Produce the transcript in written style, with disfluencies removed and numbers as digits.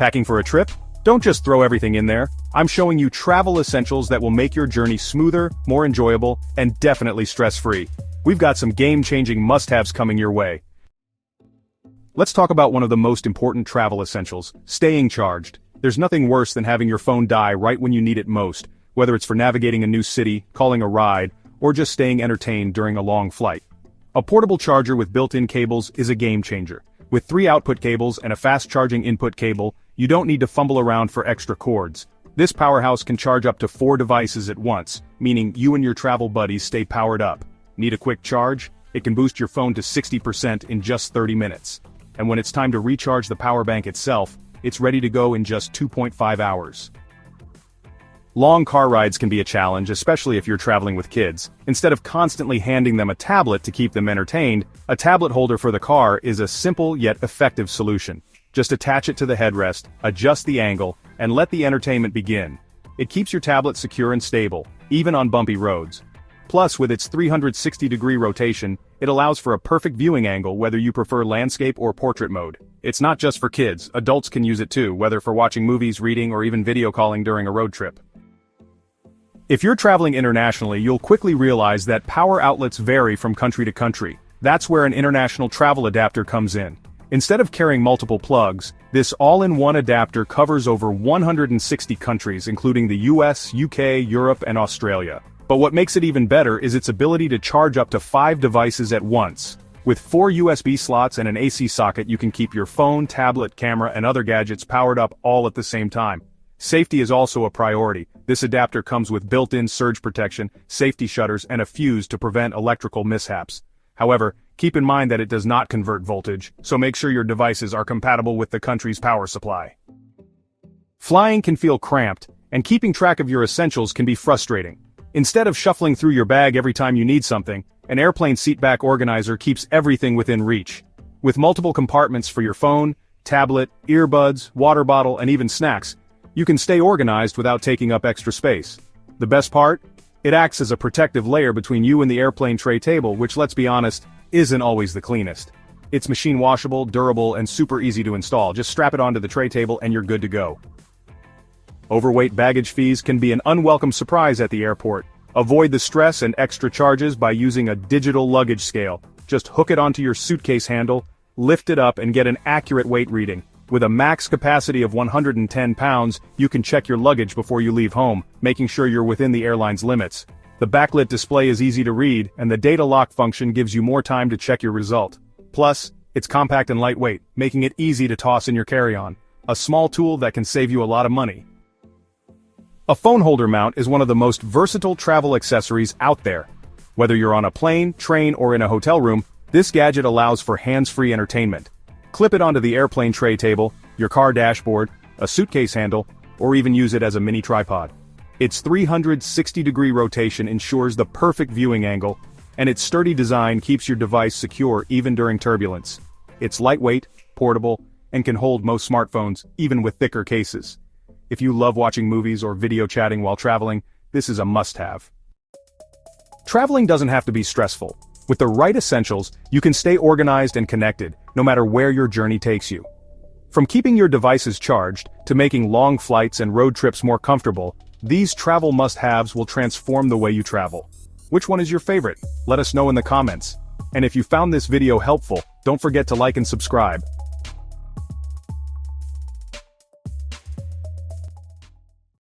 Packing for a trip? Don't just throw everything in there. I'm showing you travel essentials that will make your journey smoother, more enjoyable, and definitely stress-free. We've got some game-changing must-haves coming your way. Let's talk about one of the most important travel essentials, staying charged. There's nothing worse than having your phone die right when you need it most, whether it's for navigating a new city, calling a ride, or just staying entertained during a long flight. A portable charger with built-in cables is a game-changer. With 3 output cables and a fast-charging input cable, you don't need to fumble around for extra cords. This powerhouse can charge up to 4 devices at once, meaning you and your travel buddies stay powered up. Need a quick charge? It can boost your phone to 60% in just 30 minutes. And when it's time to recharge the power bank itself, it's ready to go in just 2.5 hours. Long car rides can be a challenge, especially if you're traveling with kids. Instead of constantly handing them a tablet to keep them entertained, a tablet holder for the car is a simple yet effective solution. Just attach it to the headrest, adjust the angle, and let the entertainment begin. It keeps your tablet secure and stable, even on bumpy roads. Plus, with its 360-degree rotation, it allows for a perfect viewing angle whether you prefer landscape or portrait mode. It's not just for kids, adults can use it too, whether for watching movies, reading, or even video calling during a road trip. If you're traveling internationally, you'll quickly realize that power outlets vary from country to country. That's where an international travel adapter comes in. Instead of carrying multiple plugs, this all-in-one adapter covers over 160 countries including the US, UK, Europe, and Australia. But what makes it even better is its ability to charge up to 5 devices at once. With 4 USB slots and an AC socket, you can keep your phone, tablet, camera, and other gadgets powered up all at the same time. Safety is also a priority. This adapter comes with built-in surge protection, safety shutters, and a fuse to prevent electrical mishaps. However, keep in mind that it does not convert voltage, so make sure your devices are compatible with the country's power supply. Flying can feel cramped, and keeping track of your essentials can be frustrating. Instead of shuffling through your bag every time you need something, an airplane seatback organizer keeps everything within reach. With multiple compartments for your phone, tablet, earbuds, water bottle, and even snacks, you can stay organized without taking up extra space. The best part? It acts as a protective layer between you and the airplane tray table, which, let's be honest, isn't always the cleanest. It's machine washable, durable, and super easy to install. Just strap it onto the tray table and you're good to go. Overweight baggage fees can be an unwelcome surprise at the airport. Avoid the stress and extra charges by using a digital luggage scale. Just hook it onto your suitcase handle, lift it up, and get an accurate weight reading. With a max capacity of 110 pounds, you can check your luggage before you leave home, making sure you're within the airline's limits. The backlit display is easy to read, and the data lock function gives you more time to check your result. Plus, it's compact and lightweight, making it easy to toss in your carry-on. A small tool that can save you a lot of money. A phone holder mount is one of the most versatile travel accessories out there. Whether you're on a plane, train, or in a hotel room, this gadget allows for hands-free entertainment. Clip it onto the airplane tray table, your car dashboard, a suitcase handle, or even use it as a mini tripod. Its 360-degree rotation ensures the perfect viewing angle, and its sturdy design keeps your device secure even during turbulence. It's lightweight, portable, and can hold most smartphones, even with thicker cases. If you love watching movies or video chatting while traveling, this is a must-have. Traveling doesn't have to be stressful. With the right essentials, you can stay organized and connected, no matter where your journey takes you. From keeping your devices charged, to making long flights and road trips more comfortable, these travel must-haves will transform the way you travel. Which one is your favorite? Let us know in the comments. And if you found this video helpful, don't forget to like and subscribe.